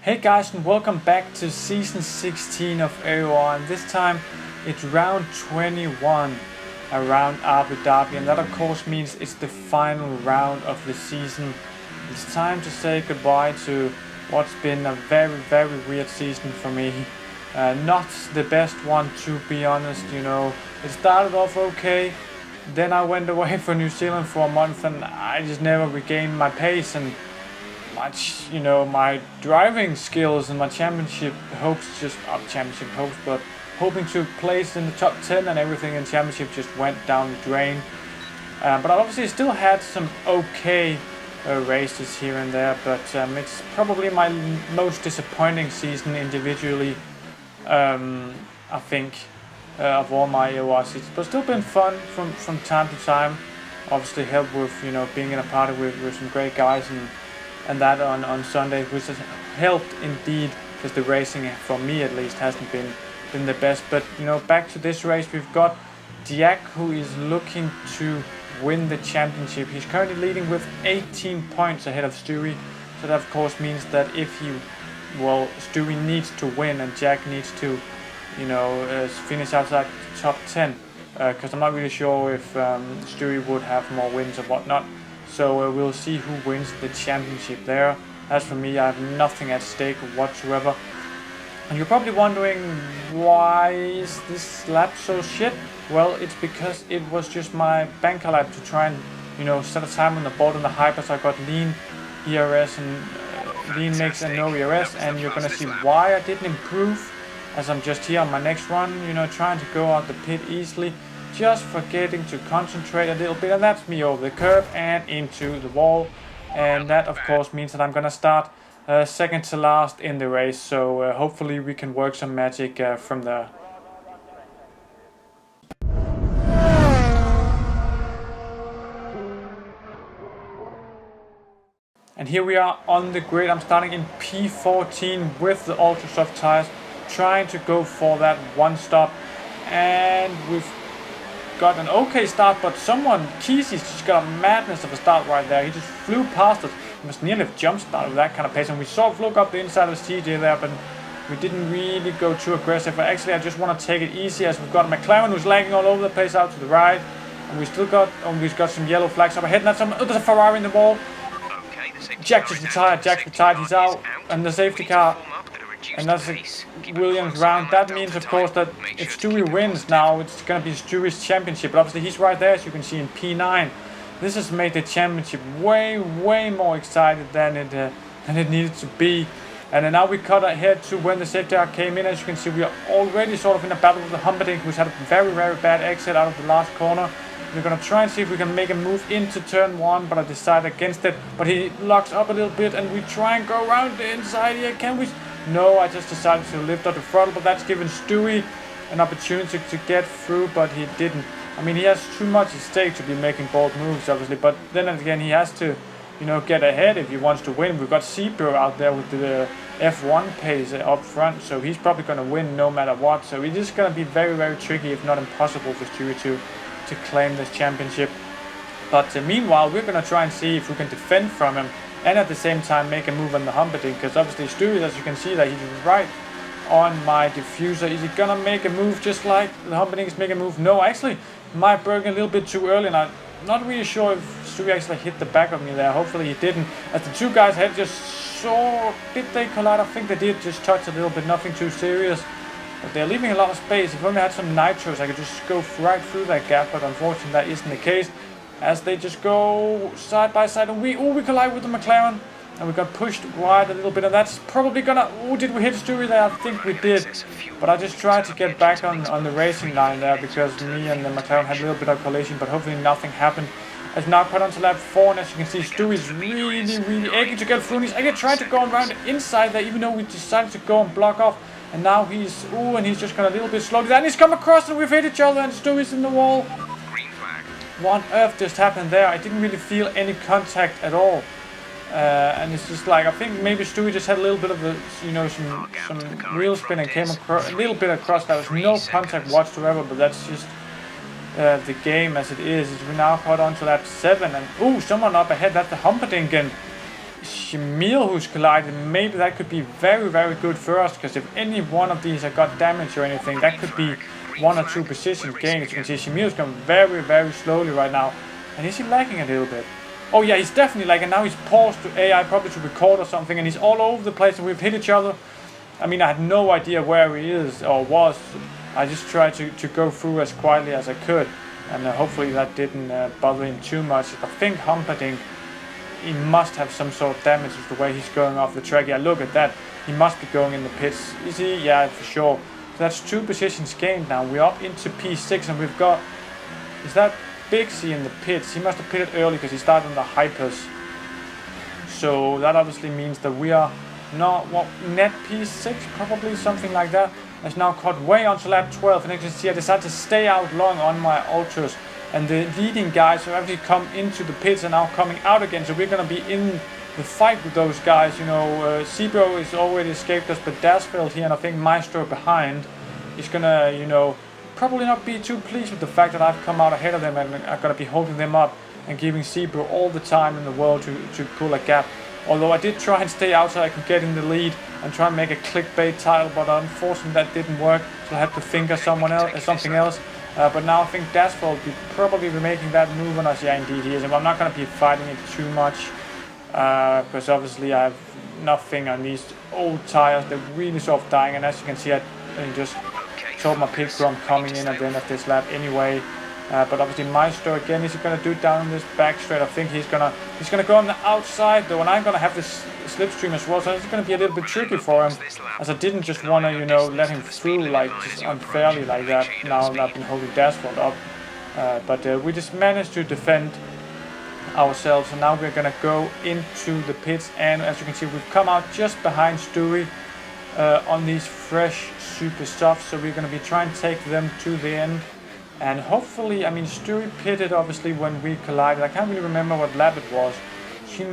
Hey guys, and welcome back to season 16 of AOR, and this time it's round 21 around Abu Dhabi, and that of course means it's the final round of the season. It's time to say goodbye to what's been a very weird season for me. Not the best one, to be honest. It started off okay, then I went away for New Zealand for a month and I just never regained my pace and my driving skills and my championship hopes, but hoping to place in the top 10 and everything in championship just went down the drain. But I obviously still had some okay races here and there, but it's probably my most disappointing season individually, I think, of all my AOR seasons. But still been fun from time to time. Obviously helped with being in a party with some great guys and that on Sunday, which has helped indeed, because the racing for me at least hasn't been the best. But back to this race, we've got Jack, who is looking to win the championship. He's currently leading with 18 points ahead of Stewie, so that of course means that Stewie needs to win and Jack needs to finish outside the top 10, because I'm not really sure if Stewie would have more wins or whatnot. So we'll see who wins the championship there. As for me, I have nothing at stake whatsoever. And you're probably wondering, why is this lap so shit? Well, it's because it was just my banker lap to try and set a time on the board on the hypers. I got lean ERS and lean mix and no ERS, and you're gonna see why I didn't improve, as I'm just here on my next run, trying to go out the pit easily, just forgetting to concentrate a little bit, and that's me over the curb and into the wall. And that of course means that I'm gonna start second to last in the race, so hopefully we can work some magic from there. And here we are on the grid. I'm starting in P14 with the ultra soft tires, trying to go for that one stop, and we've got an okay start, but Kesey's just got a madness of a start right there. He just flew past us. He must nearly have jump started with that kind of pace, and we saw it look up the inside of CJ there, but we didn't really go too aggressive. But actually I just want to take it easy, as we've got McLaren who's lagging all over the place out to the right, and we've got some yellow flags up ahead, and there's a Ferrari in the wall. Jack's retired, he's out, and the safety car. And that's a Williams round. That means of course that if Stewie wins now, it's going to be Stewie's championship. But obviously he's right there, as you can see in P9. This has made the championship way more excited than it needed to be. And then now we cut ahead to when the safety car came in. As you can see, we are already sort of in a battle with the Humperdinck, who's had a very bad exit out of the last corner. We're going to try and see if we can make a move into turn 1, but I decide against it. But he locks up a little bit, and we try and go around the inside here. Can we? No, I just decided to lift up the throttle, but that's given Stewie an opportunity to get through, but he didn't. I mean, he has too much at stake to be making bold moves, obviously, but then again, he has to, get ahead if he wants to win. We've got Seabro out there with the F1 pace up front, so he's probably going to win no matter what. So it is going to be very tricky, if not impossible, for Stewie to claim this championship. But meanwhile, we're going to try and see if we can defend from him, and at the same time make a move on the Humperdinck, because obviously Stewie, as you can see, that he's right on my diffuser. Is he gonna make a move just like the Humperdinck is making a move? No, actually, might broke a little bit too early, and I'm not really sure if Stewie actually hit the back of me there. Hopefully he didn't, as the two guys had just did they collide? I think they did just touch a little bit, nothing too serious. But they're leaving a lot of space. If I only had some nitros, I could just go right through that gap, but unfortunately that isn't the case, as they just go side by side, and we collide with the McLaren, and we got pushed wide a little bit, and that's probably gonna, did we hit Stewie there? I think we did, but I just tried to get back on the racing line there, because me and the McLaren had a little bit of collision, but hopefully nothing happened. As now cut onto lap 4, and as you can see, Stewie's really aching to get through, and he's again trying to go around the inside there, even though we decided to go and block off, and now he's just gone a little bit slowly there, and he's come across, and we've hit each other, and Stewie's in the wall. What on earth just happened there? I didn't really feel any contact at all, and it's just like, I think maybe Stewie just had a little bit of a some wheel spin and came across a little bit across. There was no contact whatsoever, but that's just the game as it is. We now caught on to that 7, and someone up ahead. That's the Humperdinck, and Shamil who's collided. Maybe that could be very, very good for us, because if any one of these have got damage or anything, that could be 1 or 2 positions gained. As you can see, Shamil's going very, very slowly right now. And is he lagging a little bit? Oh yeah, he's definitely lagging. Now he's paused to AI, probably to record or something, and he's all over the place, and we've hit each other. I mean, I had no idea where he is or was. I just tried to go through as quietly as I could, and hopefully that didn't bother him too much. I think Humperdinck, he must have some sort of damage with the way he's going off the track. Yeah, look at that. He must be going in the pits. Is he? Yeah, for sure. So that's 2 positions gained now. We're up into P6, and we've got... Is that Bixie in the pits? He must have pitted early because he started on the hypers. So that obviously means that we are not... What, net P6? Probably something like that. Has now caught way onto lap 12. And as you can see, I decided to stay out long on my ultras. And the leading guys have actually come into the pits and now coming out again. So we're going to be in the fight with those guys. You know, Zebro is already escaped us, but Dasfeld here, and I think Maestro behind, is going to, you know, probably not be too pleased with the fact that I've come out ahead of them, and I'm going to be holding them up and giving Zebro all the time in the world to pull a gap. Although I did try and stay out so I could get in the lead and try and make a clickbait title, but unfortunately that didn't work. So I had to think of something else. But now I think Dasfeld will probably be making that move on us. Yeah, indeed he is. And I'm not going to be fighting it too much, because obviously I have nothing on these old tires. They're really sort of dying, and as you can see, I just told my pit crew I'm coming in at the end of this lap anyway. But obviously Maestro again, is he going to do it down on this back straight? I think he's gonna go on the outside though, and I'm gonna have this slipstream as well, so it's going to be a little bit tricky for him, as I didn't just want to, you know, let him through like just unfairly like that. Now I've been holding Dasfeld up, but we just managed to defend ourselves, and now we're going to go into the pits. And as you can see, we've come out just behind Stewie on these fresh super softs, so we're going to be trying to take them to the end. And hopefully, I mean, Stewie pitted obviously when we collided. I can't really remember what lap it was. She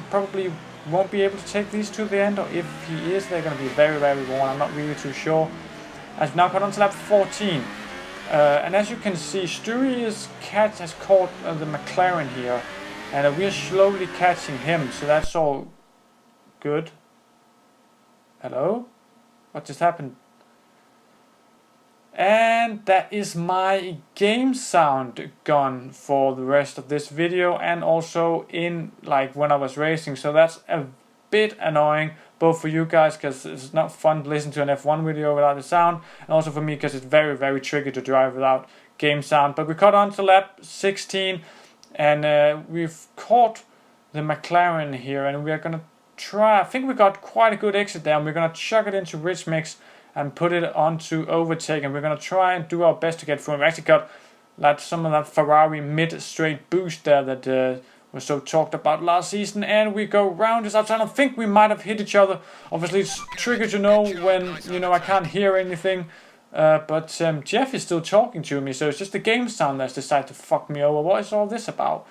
probably won't be able to take these to the end, or if he is, they're going to be very, very worn. I'm not really too sure. I've now got on to lap 14. And as you can see, Stewie has caught the McLaren here. And we're slowly catching him, so that's all good. Hello? What just happened? And that is my game sound gone for the rest of this video, and also in like when I was racing. So that's a bit annoying, both for you guys because it's not fun to listen to an F1 video without the sound, and also for me because it's very, very tricky to drive without game sound. But we got on to lap 16, and we've caught the McLaren here, and we're gonna try. I think we got quite a good exit there, and we're gonna chuck it into Rich Mix and put it onto overtake, and we're going to try and do our best to get through. We actually got like some of that Ferrari mid-straight boost there that was so talked about last season, and we go round this outside. I think we might have hit each other. Obviously it's tricky to know when, you know, I can't hear anything, but Jeff is still talking to me, so it's just the game sound that's decided to fuck me over. What is all this about?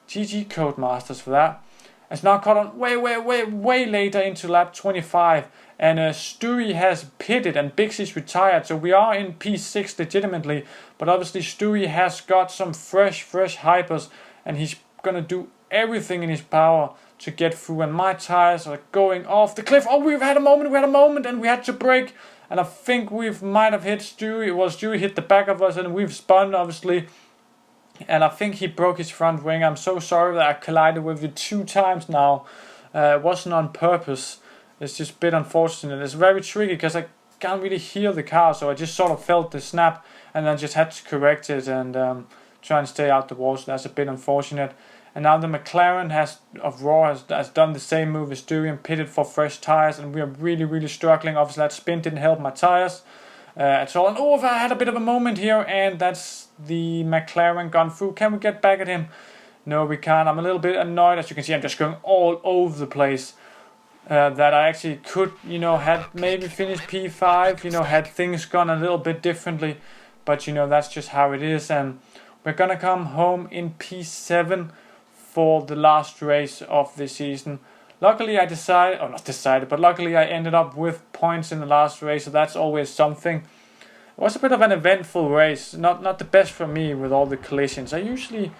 GG Codemasters for that. It's now caught on way later into lap 25, and Stewie has pitted and Bixie's retired, so we are in P6 legitimately, but obviously Stewie has got some fresh hypers, and he's gonna do everything in his power to get through, and my tires are going off the cliff. Oh, we had a moment, and we had to brake, and I think we might have hit Stewie. Well, Stewie hit the back of us, and we've spun obviously. And I think he broke his front wing. I'm so sorry that I collided with you 2 times now. It wasn't on purpose. It's just a bit unfortunate. It's very tricky because I can't really hear the car. So I just sort of felt the snap and then just had to correct it and try and stay out the wall. So that's a bit unfortunate. And now the McLaren has done the same move as Stewie and pitted for fresh tires. And we are really struggling. Obviously that spin didn't help my tires at all. And oh, I had a bit of a moment here, and that's the McLaren gone through. Can we get back at him? No, we can't. I'm a little bit annoyed. As you can see, I'm just going all over the place. That I actually could, you know, had maybe finished P5, you know, had things gone a little bit differently. But, you know, that's just how it is. And we're going to come home in P7 for the last race of the season. Luckily luckily I ended up with points in the last race, so that's always something. It was a bit of an eventful race, not the best for me with all the collisions. I usually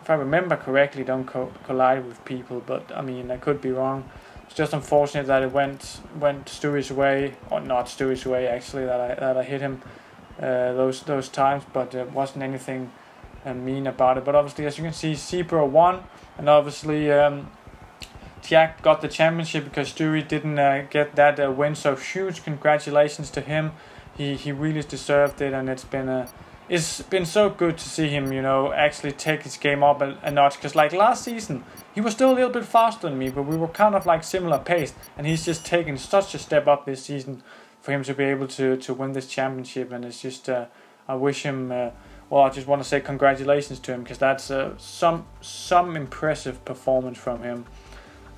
if I remember correctly, don't collide with people, but I mean, I could be wrong. It's just unfortunate that it went Stewie's way, or not Stewie's way actually, that I hit him those times, but there wasn't anything mean about it. But obviously, as you can see, Zebra won, and obviously Tiak got the championship because Stewie didn't get that win. So huge congratulations to him. He really deserved it, and it's been so good to see him, actually take his game up a notch. Because like last season, he was still a little bit faster than me, but we were kind of like similar paced, and he's just taken such a step up this season for him to be able to win this championship. And it's just I wish him I just want to say congratulations to him, because that's some impressive performance from him.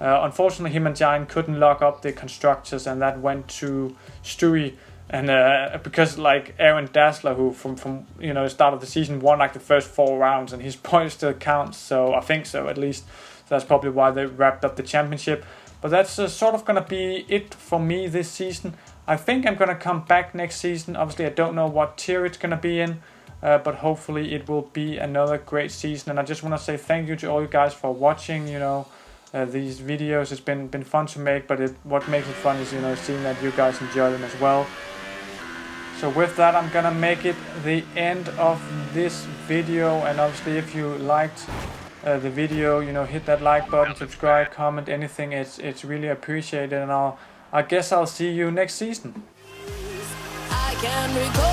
Unfortunately, him and Giant couldn't lock up the constructors, and that went to Stewie. And because like Aaron Dassler, who from the start of the season won like the first 4 rounds, and his point still counts. So I think so, at least. So that's probably why they wrapped up the championship. But that's sort of gonna be it for me this season. I think I'm gonna come back next season. Obviously, I don't know what tier it's gonna be in. But hopefully it will be another great season. And I just want to say thank you to all you guys for watching, these videos. It's been fun to make, but what makes it fun is, seeing that you guys enjoy them as well. So with that, I'm gonna make it the end of this video. And obviously, if you liked the video, hit that like button, subscribe, comment, anything. It's really appreciated. And I guess I'll see you next season. I can recall